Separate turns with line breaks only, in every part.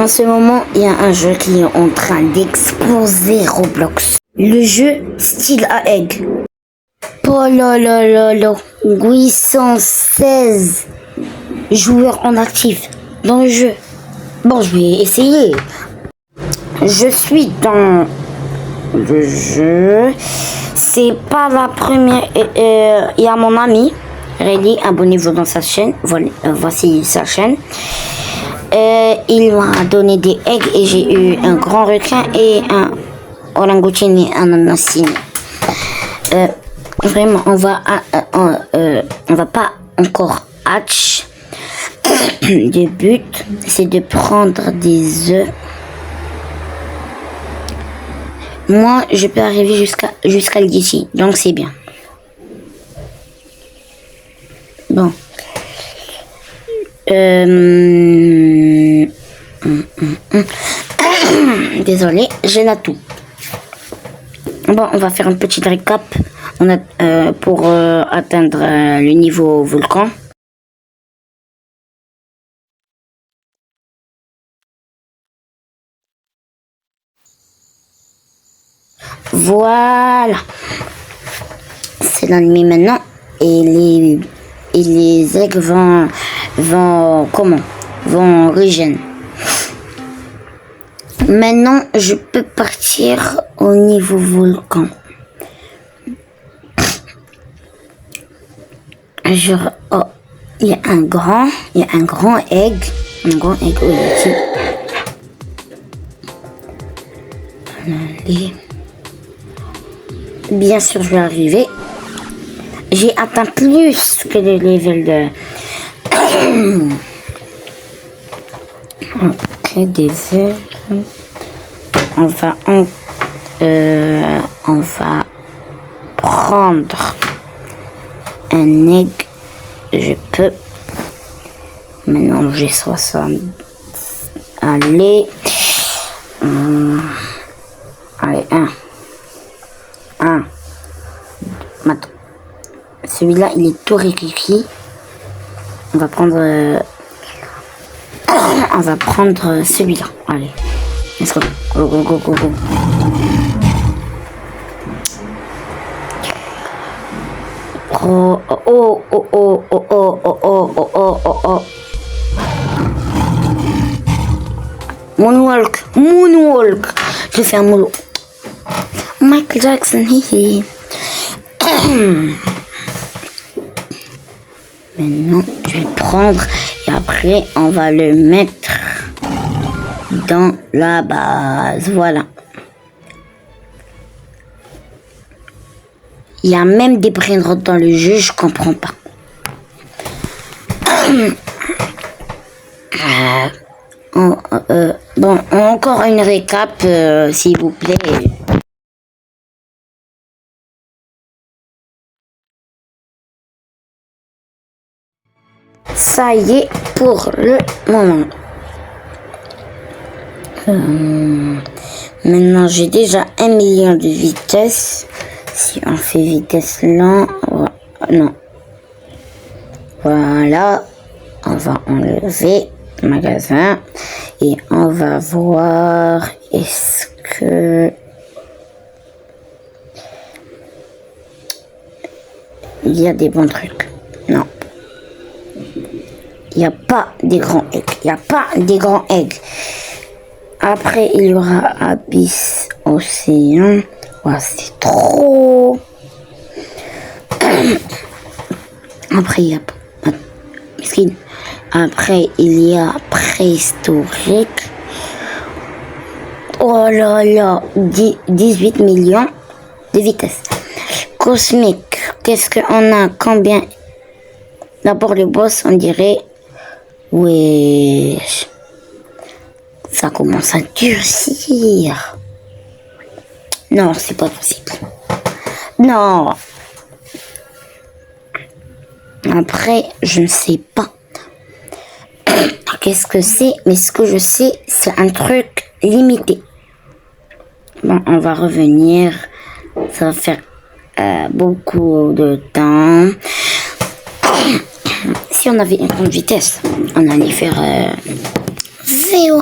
En ce moment, il y a un jeu qui est en train d'exploser Roblox. Le jeu Style à Egg. Oh là là là là. 816 joueurs en actif dans le jeu. Bon, je vais essayer. Je suis dans le jeu. C'est pas la première. Il y a mon ami Reddy, abonnez-vous dans sa chaîne. Voilà, voici sa chaîne. Il m'a donné des eggs et j'ai eu un grand requin et un orangoutine et un ananas. Vraiment, on va pas encore hatch. Le but, c'est de prendre des œufs. Moi, je peux arriver jusqu'à l'ici, donc c'est bien. Bon. Désolé, j'ai la toux. Bon, on va faire un petit récap pour atteindre le niveau volcan. Voilà. C'est la nuit maintenant et les eggs vont régénérer. Maintenant, je peux partir au niveau volcan. Genre, oh, il y a un grand egg. Un grand egg ici. Allez. Bien sûr, je vais arriver. J'ai atteint plus que le level de... Ok, des œufs. On va prendre un egg. Je peux. Maintenant, j'ai 60. Allez. Allez, un. Maintenant. Celui-là, il est tout réécrit. On va prendre celui-là. Allez. Let's go. Go, go, go, go, go. Oh, oh, oh, oh, oh, oh, oh, oh, oh, oh, oh, oh. Moonwalk. Je fais un moonwalk. Michael Jackson, hihi. Maintenant, je vais le prendre et après, on va le mettre dans la base. Voilà. Il y a même des brainrots dans le jeu, je comprends pas. Bon, encore une récap, s'il vous plaît. Ça y est pour le moment. Maintenant, j'ai déjà 1 million de vitesse. Si on fait vitesse lent, non. Voilà. On va enlever le magasin et on va voir est-ce que il y a des bons trucs. Non. Il n'y a pas des grands eggs. Après, il y aura Abyss, Océan. Ouais, c'est trop. Après, il y a préhistorique. Oh là là, 18 millions de vitesse. Cosmique, qu'est-ce qu'on a? Combien? D'abord, le boss, on dirait... Wesh. Ça commence à durcir. Non, c'est pas possible. Non. Après, je ne sais pas. Qu'est-ce que c'est? Mais ce que je sais, c'est un truc limité. Bon, on va revenir. Ça va faire beaucoup de temps. Si on avait une grande vitesse, on allait faire VO.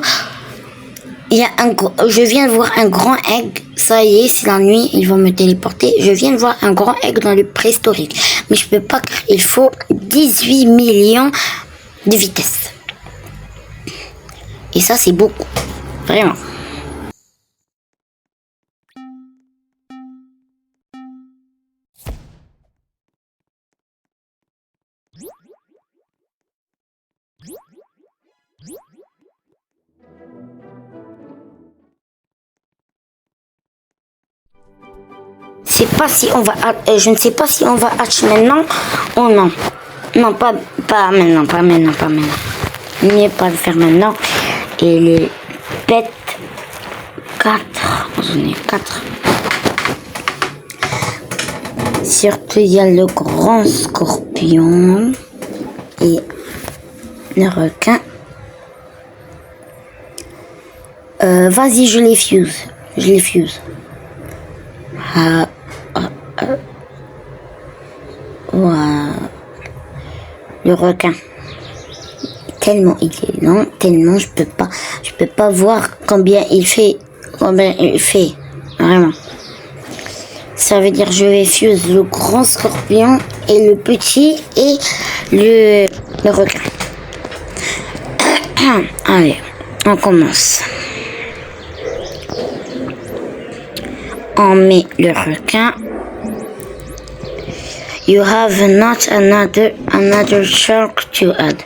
Je viens de voir un grand egg. Ça y est, c'est la nuit, ils vont me téléporter. Je viens de voir un grand egg dans le préhistorique. Mais je peux pas, car il faut 18 millions de vitesse. Et ça, c'est beaucoup. Vraiment. Je ne sais pas si on va hatch maintenant ou non. Non, pas maintenant. Mieux pas le faire maintenant. Et les bêtes 4. J'en ai 4. Surtout, il y a le grand scorpion et le requin. Vas-y, je les fuse. Le requin. Tellement il est lent, tellement je peux pas voir combien il fait. Vraiment. Ça veut dire je vais fuse le grand scorpion et le petit et le requin. Allez, on commence. On met le requin. You have not another shark to add.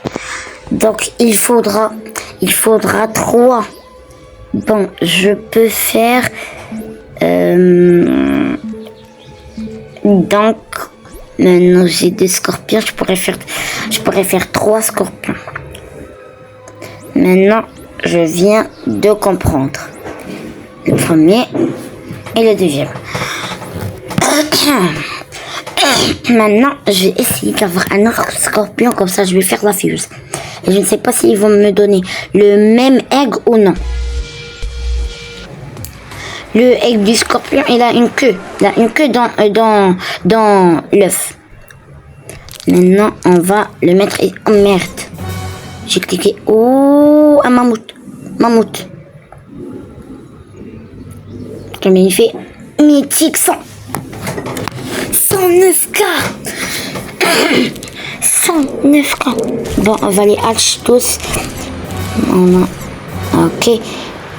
Donc il faudra 3. Bon, je peux faire donc maintenant j'ai des scorpions, je pourrais faire 3 scorpions. Maintenant, je viens de comprendre. Le premier et le deuxième. Maintenant, je vais essayer d'avoir un autre scorpion, comme ça je vais faire la fuse. Et je ne sais pas s'ils vont me donner le même egg ou non. Le egg du scorpion, il a une queue. Il a une queue dans l'œuf. Maintenant, on va le mettre... Oh merde. J'ai cliqué. Oh, un mammouth. Combien il fait? Mythique 109K. 109K. Bon, on va les hatch tous. Ok.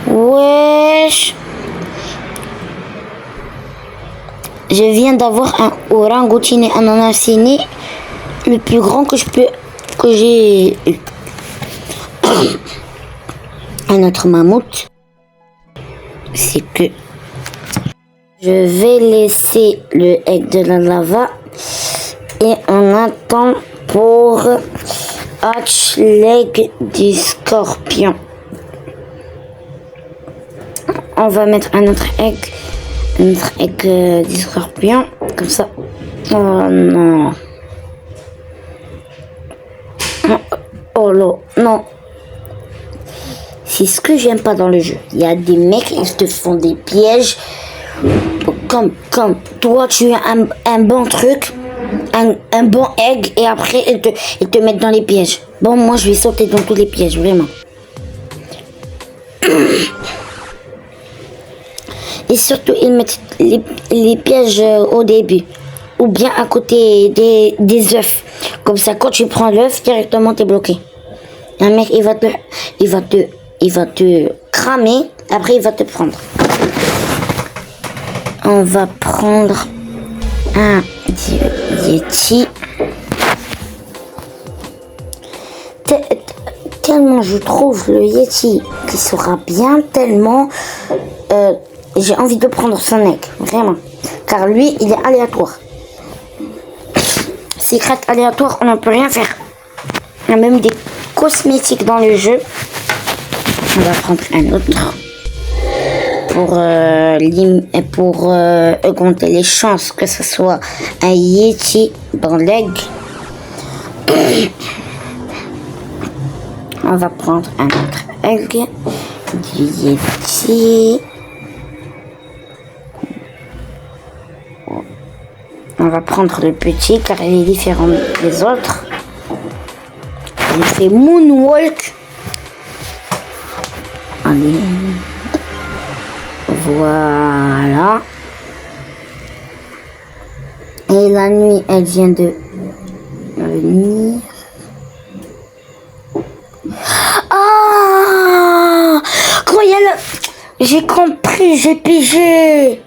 Wesh. Je viens d'avoir un orang-outine ananasini, le plus grand que j'ai eu. Un autre mammouth. C'est que je vais laisser le egg de la lava et on attend pour hatch l'egg du scorpion. On va mettre un autre egg du scorpion, comme ça. Oh non. Oh là, non. C'est ce que j'aime pas dans le jeu. Il y a des mecs, ils te font des pièges. Comme toi, tu as un bon truc, un bon egg, et après, ils te mettent dans les pièges. Bon, moi, je vais sauter dans tous les pièges, vraiment. Et surtout, ils mettent les pièges au début. Ou bien à côté des œufs. Comme ça, quand tu prends l'œuf, directement, t'es bloqué. Un mec, il va te cramer. Après, il va te prendre. On va prendre un Yeti. Tellement je trouve le Yeti qui sera bien, tellement j'ai envie de prendre son egg, vraiment. Car lui, il est aléatoire. Secret aléatoire, on ne peut rien faire. Il y a même des cosmétiques dans le jeu. On va prendre un autre pour augmenter les chances que ce soit un Yeti dans l'egg. On va prendre un autre egg du Yeti. On va prendre le petit car il est différent des autres. Il fait moonwalk. Allez. Voilà. Et la nuit, elle vient de venir. Ah! Quand il y a le... J'ai compris, j'ai pigé.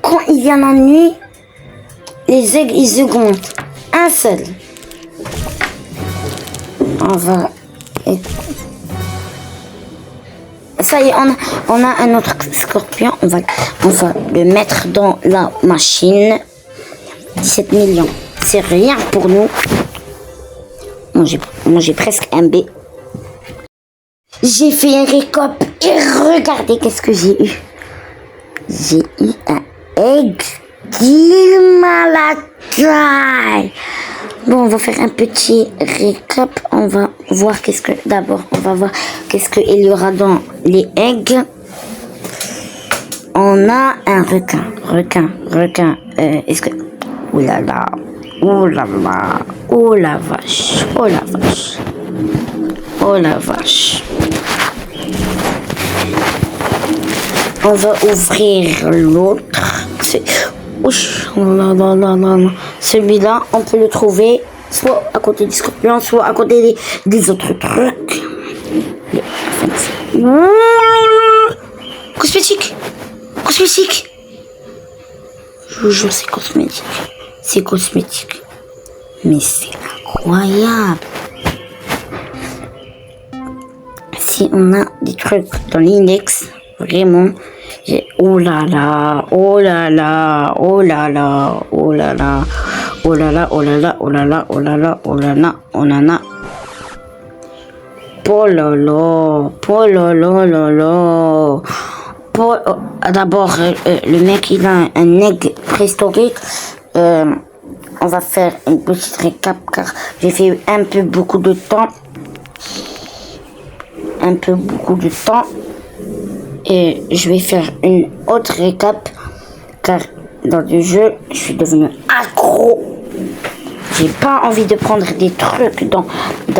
Quand il y a la nuit, les aigles, ils augmentent. Un seul. On va... Ça y est, on a un autre scorpion. On va le mettre dans la machine. 17 millions. C'est rien pour nous. Moi, j'ai presque un B. J'ai fait un récop et regardez qu'est-ce que j'ai eu. J'ai eu un egg taille. Bon, on va faire un petit récap. On va voir qu'est-ce que... D'abord, on va voir qu'est-ce qu'il y aura dans les eggs. On a un requin. Est-ce que... Oh là là. Oh la vache. On va ouvrir l'autre. Celui-là, on peut le trouver soit à côté du scorpion, soit à côté des autres trucs. Cosmétique. Je vous jure, c'est cosmétique. Mais c'est incroyable. Si on a des trucs dans l'index, vraiment, oh là là, on en a. D'abord, le mec, il a un egg préhistorique. On va faire une petite récap car j'ai fait beaucoup de temps. Et je vais faire une autre récap car dans le jeu, je suis devenu accro. J'ai pas envie de prendre des trucs dans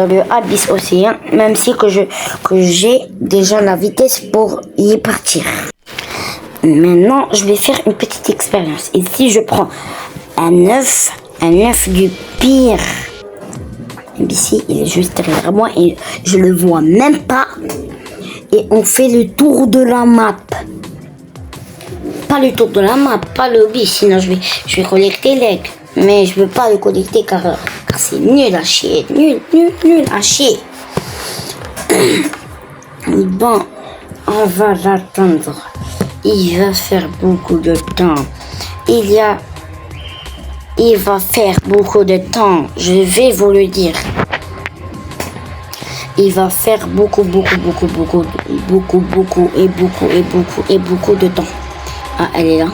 le abysse océan, même si que j'ai déjà la vitesse pour y partir. Maintenant, je vais faire une petite expérience. Ici, je prends un œuf du pire. Ici, il est juste derrière moi et je le vois même pas. Et on fait le tour de la map. Pas le tour de la map, pas le lobby, sinon je vais collecter l'aigle. Mais je veux pas le collecter car c'est nul à chier. Nul à chier. Bon, on va l'attendre. Il va faire beaucoup de temps. Il va faire beaucoup de temps. Je vais vous le dire. Il va faire beaucoup de temps. Ah, elle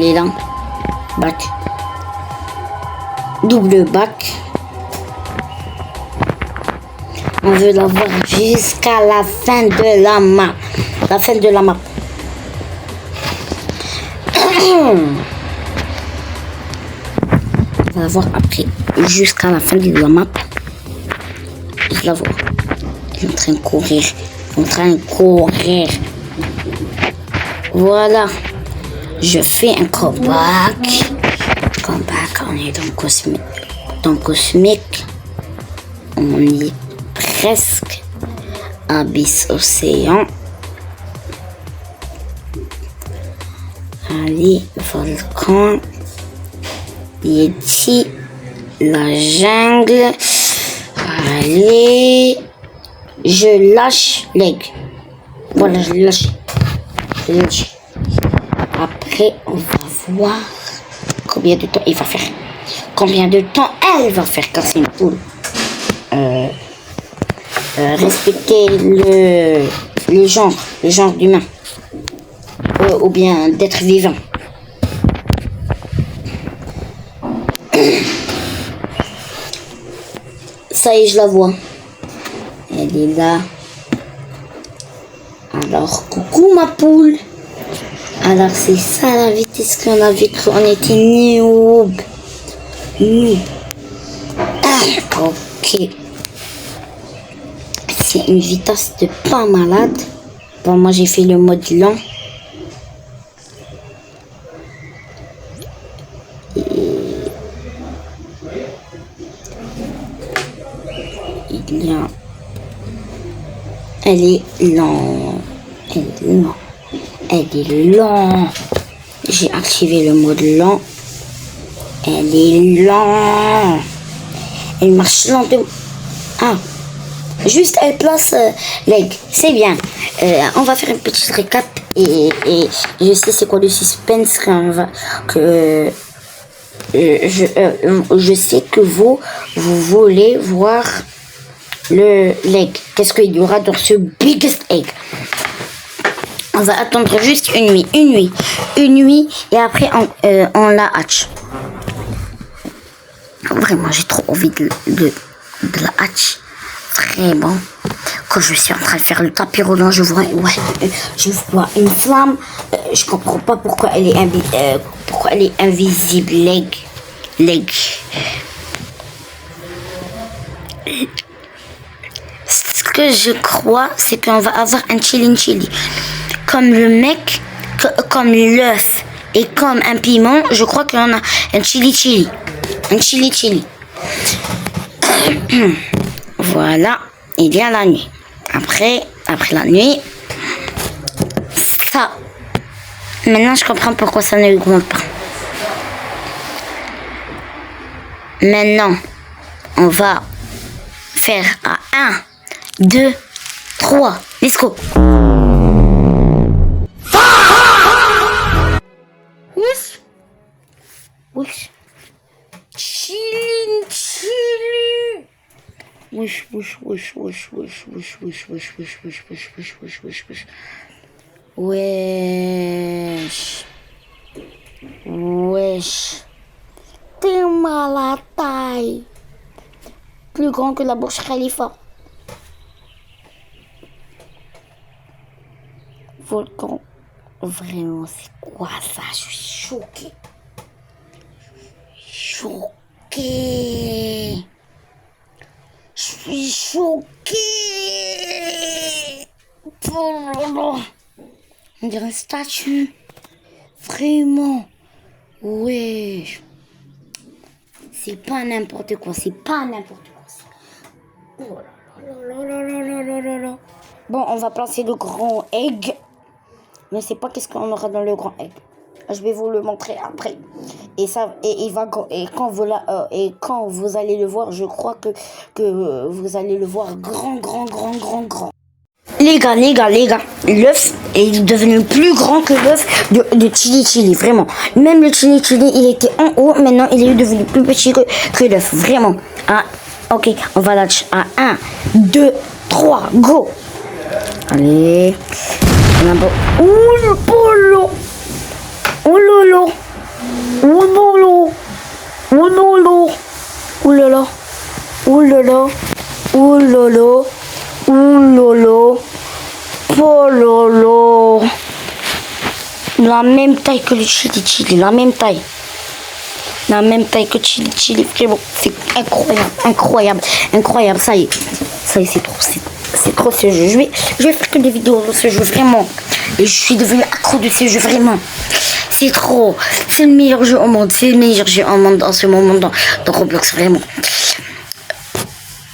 est là. Back. Double back. On veut la voir jusqu'à la fin de la map. On va la voir après. Jusqu'à la fin de la map. Je la vois. Elle est en train de courir. Voilà. Je fais un comeback. On est dans cosmique. On est presque abysse océan. Allez, volcan. Yeti. La jungle. Allez. Je lâche l'aigle. Voilà, je lâche. Après, on va voir combien de temps il va faire. Combien de temps elle va faire car c'est une poule. Respecter le genre d'humain. Ou bien d'être vivant. Ça y est, je la vois. Elle est là. Alors, coucou ma poule. Alors, c'est ça la vitesse qu'on a vu qu'on était noob. Ok. C'est une vitesse de pas malade. Bon, moi j'ai fait le mode lent. Elle est lente. Elle est lente. Elle est lente. J'ai activé le mode lent. Elle est lente. Elle marche lentement. Ah. Juste elle place l'aigle. C'est bien. On va faire une petite récap et je sais c'est quoi le suspense je sais que vous voulez voir l'aigle. Qu'est-ce qu'il y aura dans ce biggest egg? On va attendre juste une nuit et après on la hatch. Vraiment, j'ai trop envie de la hatch. Vraiment. Quand je suis en train de faire le tapis roulant, je vois une flamme. Je comprends pas pourquoi elle est invisible. L'aigle. Ce que je crois, c'est qu'on va avoir un chili. Comme le mec, comme l'œuf et comme un piment, je crois qu'on a un chili. Un chili. Voilà, il y a la nuit. Après la nuit, ça. Maintenant, je comprends pourquoi ça ne augmente pas. Maintenant, on va faire à 1, 2, 3. Let's go. Wesh. Chili. Wesh. Wesh. T'es mal à taille. Plus grand que la Burj Khalifa. Volcan. Vraiment, c'est quoi ça? Je suis choquée. Je suis choquée. Oh là là. On dirait une statue. Vraiment. Ouais. C'est pas n'importe quoi. Oh là. Bon, on va placer le grand egg. Je ne sais pas qu'est-ce qu'on aura dans le grand egg. Je vais vous le montrer après. Et quand vous allez le voir, je crois que vous allez le voir grand. Les gars, l'œuf est devenu plus grand que l'œuf de chili, vraiment. Même le chili, il était en haut, maintenant il est devenu plus petit que l'œuf, vraiment. Ah, ok, on va lâcher à 1, 2, 3, go. Allez. Ouh, le polo. Oh lolo. Pololo. La même taille que le chili, la même taille que chili, vraiment, c'est incroyable, ça y est, c'est trop ce jeu, je vais faire que des vidéos de ce jeu, vraiment, et je suis devenue accro de ce jeu, vraiment. C'est le meilleur jeu au monde. En ce moment dans Roblox, vraiment.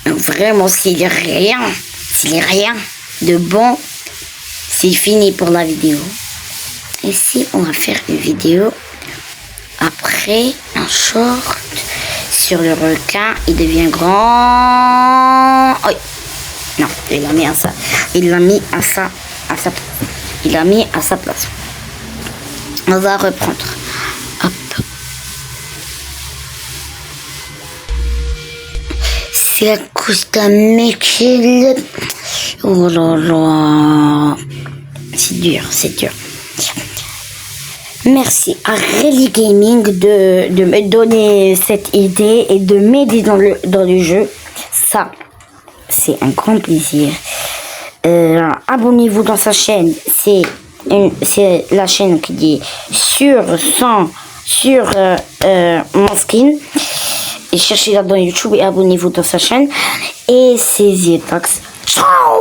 Vraiment, s'il n'y a rien de bon, c'est fini pour la vidéo. Ici, on va faire une vidéo après un short sur le requin. Il devient grand. Oh, non, il l'a mis à sa place. On va reprendre. Hop. C'est à cause d'un mec qui... Oh là là. C'est dur. Merci à Rally Gaming de me donner cette idée et de m'aider dans le jeu. Ça, c'est un grand plaisir. Abonnez-vous dans sa chaîne. C'est la chaîne qui dit sur mon skin. Et cherchez-la dans YouTube et abonnez-vous dans sa chaîne. Et c'est Zietax. Ciao!